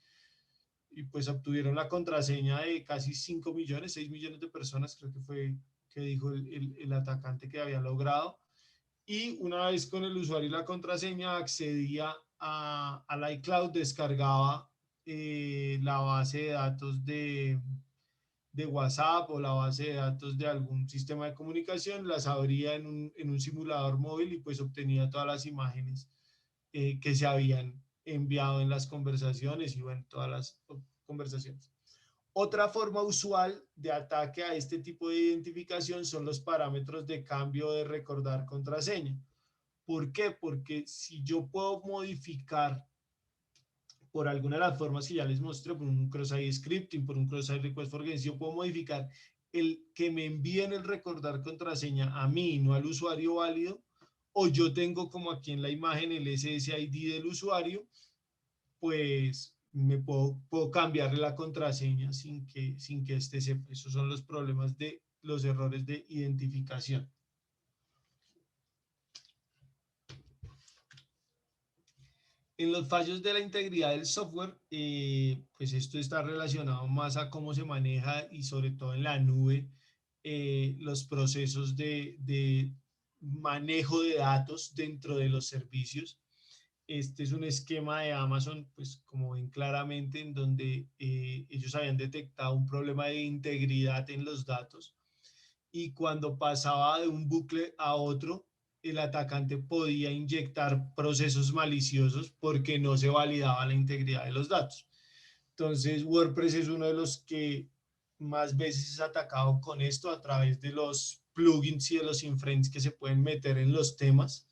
Y pues obtuvieron la contraseña de casi 5 millones, 6 millones de personas, creo que fue que dijo el atacante que había logrado. Y una vez con el usuario y la contraseña accedía al iCloud, descargaba la base de datos de WhatsApp o la base de datos de algún sistema de comunicación, las abría en un simulador móvil y pues obtenía todas las imágenes que se habían enviado en las conversaciones y bueno, todas las conversaciones. Otra forma usual de ataque a este tipo de identificación son los parámetros de cambio de recordar contraseña. ¿Por qué? Porque si yo puedo modificar por alguna de las formas que ya les mostré, por un cross-site scripting, por un cross-site request for gains, yo puedo modificar el que me envíen el recordar contraseña a mí, no al usuario válido, o yo tengo como aquí en la imagen el SSID del usuario, pues me puedo cambiarle la contraseña sin que éste sepa. Esos son los problemas de los errores de identificación. En los fallos de la integridad del software, pues esto está relacionado más a cómo se maneja y sobre todo en la nube los procesos de manejo de datos dentro de los servicios. Este es un esquema de Amazon, pues como ven claramente, en donde ellos habían detectado un problema de integridad en los datos y cuando pasaba de un bucle a otro, el atacante podía inyectar procesos maliciosos porque no se validaba la integridad de los datos. Entonces, WordPress es uno de los que más veces es atacado con esto a través de los plugins y de los inframes que se pueden meter en los temas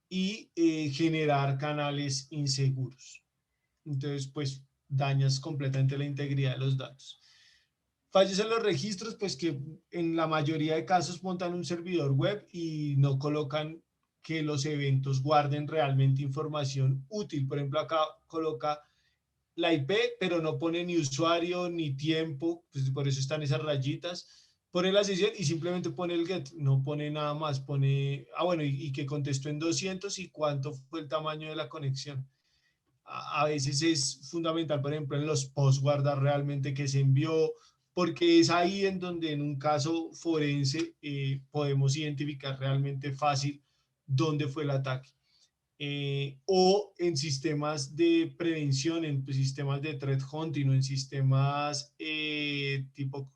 y generar canales inseguros. Entonces, pues, dañas completamente la integridad de los datos. Fallos en los registros, pues que en la mayoría de casos montan un servidor web y no colocan que los eventos guarden realmente información útil. Por ejemplo, acá coloca la IP, pero no pone ni usuario ni tiempo, pues por eso están esas rayitas. Pone la sesión y simplemente pone el get, no pone nada más, pone, bueno, y que contestó en 200 y cuánto fue el tamaño de la conexión. A veces es fundamental, por ejemplo, en los posts guardar realmente que se envió, porque es ahí en donde en un caso forense podemos identificar realmente fácil dónde fue el ataque. O en sistemas de prevención, en sistemas de threat hunting o en sistemas tipo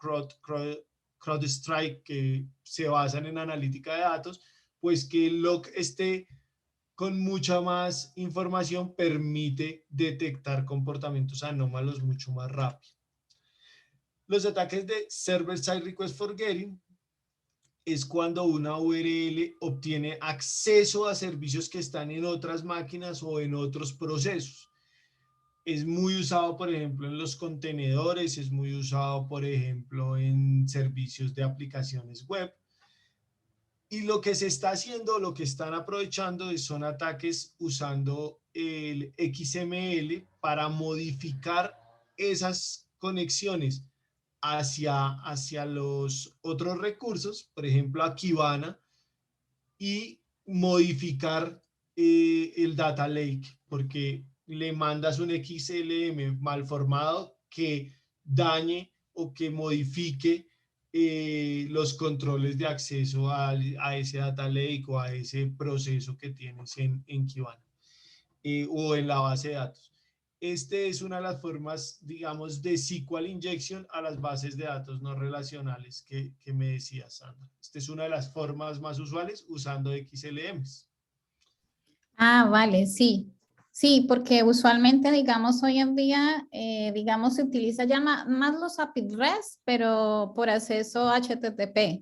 CrowdStrike que se basan en analítica de datos, pues que el log esté con mucha más información permite detectar comportamientos anómalos mucho más rápido. Los ataques de Server-Side Request Forgetting es cuando una URL obtiene acceso a servicios que están en otras máquinas o en otros procesos. Es muy usado, por ejemplo, en los contenedores, es muy usado, por ejemplo, en servicios de aplicaciones web. Y lo que se está haciendo, lo que están aprovechando son ataques usando el XML para modificar esas conexiones hacia los otros recursos, por ejemplo a Kibana, y modificar el data lake, porque le mandas un XLM mal formado que dañe o que modifique los controles de acceso a ese data lake o a ese proceso que tienes en Kibana o en la base de datos. Este es una de las formas, digamos, de SQL injection a las bases de datos no relacionales que me decía Sandra. Esta es una de las formas más usuales usando XLMs. Ah, vale, sí. Sí, porque usualmente, digamos, hoy en día, digamos, se utiliza ya más los API REST, pero por acceso HTTP.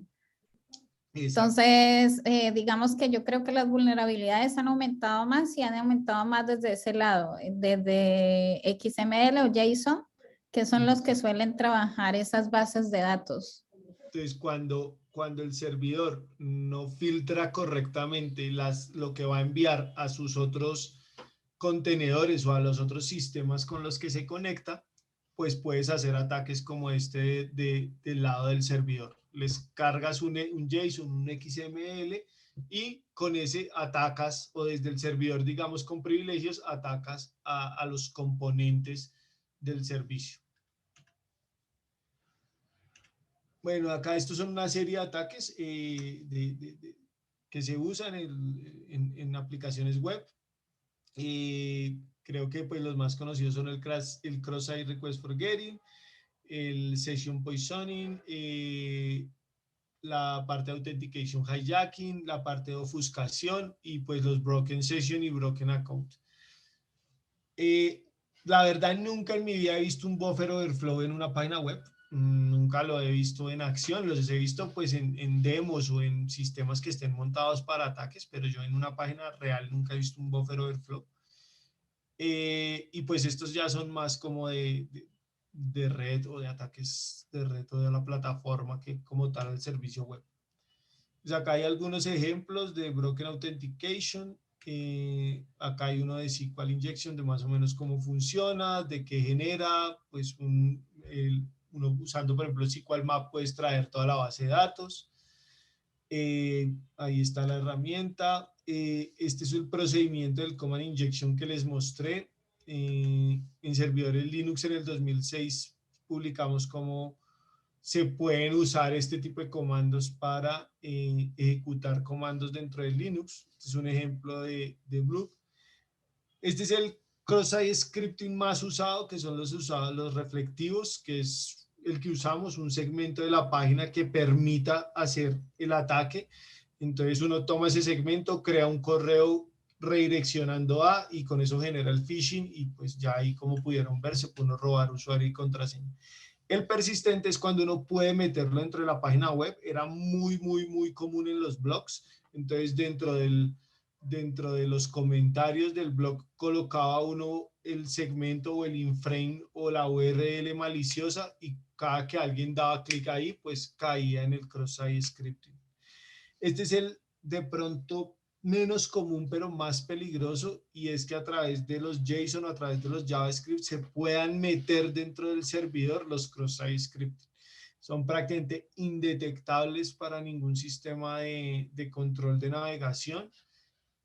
Exacto. Entonces, digamos que yo creo que las vulnerabilidades han aumentado más y han aumentado más desde ese lado, desde XML o JSON, que son los que suelen trabajar esas bases de datos. Entonces, cuando el servidor no filtra correctamente lo que va a enviar a sus otros contenedores o a los otros sistemas con los que se conecta, pues puedes hacer ataques como este del lado del servidor. Les cargas un JSON, un XML y con ese atacas, o desde el servidor, digamos, con privilegios, atacas a los componentes del servicio. Bueno, acá estos son una serie de ataques que se usan en aplicaciones web. Creo que pues, los más conocidos son el Cross-Site Request Forgetting, el Session Poisoning, la parte de Authentication Hijacking, la parte de ofuscación y pues los Broken Session y Broken Account. La verdad, nunca en mi vida he visto un buffer overflow en una página web. Nunca lo he visto en acción, los he visto pues en demos o en sistemas que estén montados para ataques, pero yo en una página real nunca he visto un buffer overflow. Y pues estos ya son más como de red o de ataques de red o de la plataforma que como tal el servicio web. Pues acá hay algunos ejemplos de Broken Authentication. Acá hay uno de SQL Injection, de más o menos cómo funciona, de qué genera, pues uno usando por ejemplo SQL Map puedes traer toda la base de datos. Ahí está la herramienta. Este es el procedimiento del Command Injection que les mostré. En servidores Linux en el 2006 publicamos cómo se pueden usar este tipo de comandos para ejecutar comandos dentro de Linux. Este es un ejemplo de Blue. Este es el cross-site scripting más usado, que son los reflectivos, que es el que usamos, un segmento de la página que permita hacer el ataque. Entonces uno toma ese segmento, crea un correo redireccionando a y con eso genera el phishing y pues ya ahí como pudieron ver se pudo robar usuario y contraseña. El persistente es cuando uno puede meterlo dentro de la página web, era muy común en los blogs, entonces dentro de los comentarios del blog colocaba uno el segmento o el inframe o la URL maliciosa y cada que alguien daba clic ahí pues caía en el cross-site scripting. Este es el de pronto menos común pero más peligroso y es que a través de los JSON o a través de los JavaScript se puedan meter dentro del servidor los cross-site script. Son prácticamente indetectables para ningún sistema de control de navegación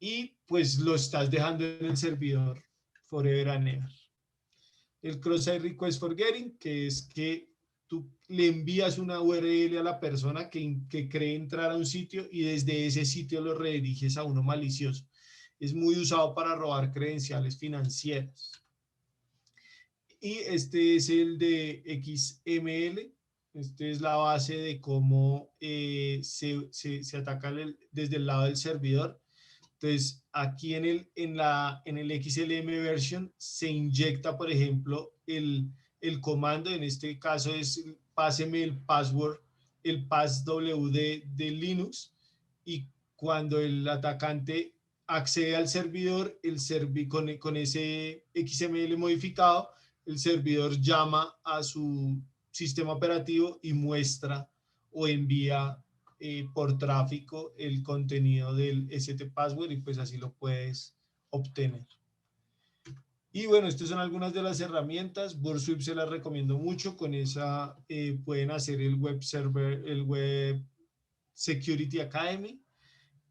y pues lo estás dejando en el servidor forever and ever. El cross-site request forgetting, que es que tú le envías una URL a la persona que cree entrar a un sitio y desde ese sitio lo rediriges a uno malicioso. Es muy usado para robar credenciales financieras. Y este es el de XML. Esta es la base de cómo se ataca desde el lado del servidor. Entonces, aquí en el XLM version se inyecta, por ejemplo, el comando, en este caso es páseme el password, el passwd de Linux, y cuando el atacante accede al servidor, con ese XML modificado, el servidor llama a su sistema operativo y muestra o envía por tráfico el contenido del ST-Password y pues así lo puedes obtener. Y bueno, estas son algunas de las herramientas. Burswip se las recomiendo mucho. Con esa pueden hacer el web server, el web Security Academy.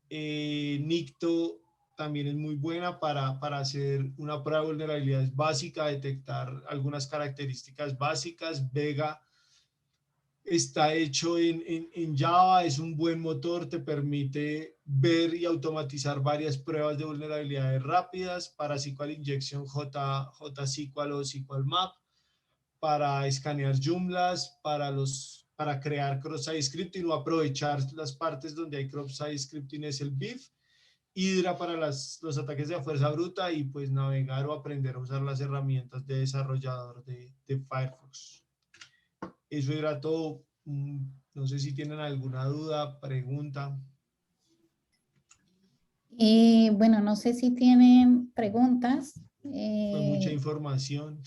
Nikto también es muy buena para hacer una prueba de vulnerabilidades básica, detectar algunas características básicas. Vega está hecho en Java, es un buen motor, te permite ver y automatizar varias pruebas de vulnerabilidades rápidas para SQL Injection, JSQL o SQL Map, para escanear Joomlas, para crear cross-site scripting o aprovechar las partes donde hay cross-site scripting es el BIF, Hydra para los ataques de fuerza bruta y pues navegar o aprender a usar las herramientas de desarrollador de Firefox. Eso era todo. No sé si tienen alguna duda, pregunta. Bueno, no sé si tienen preguntas. Fue mucha información.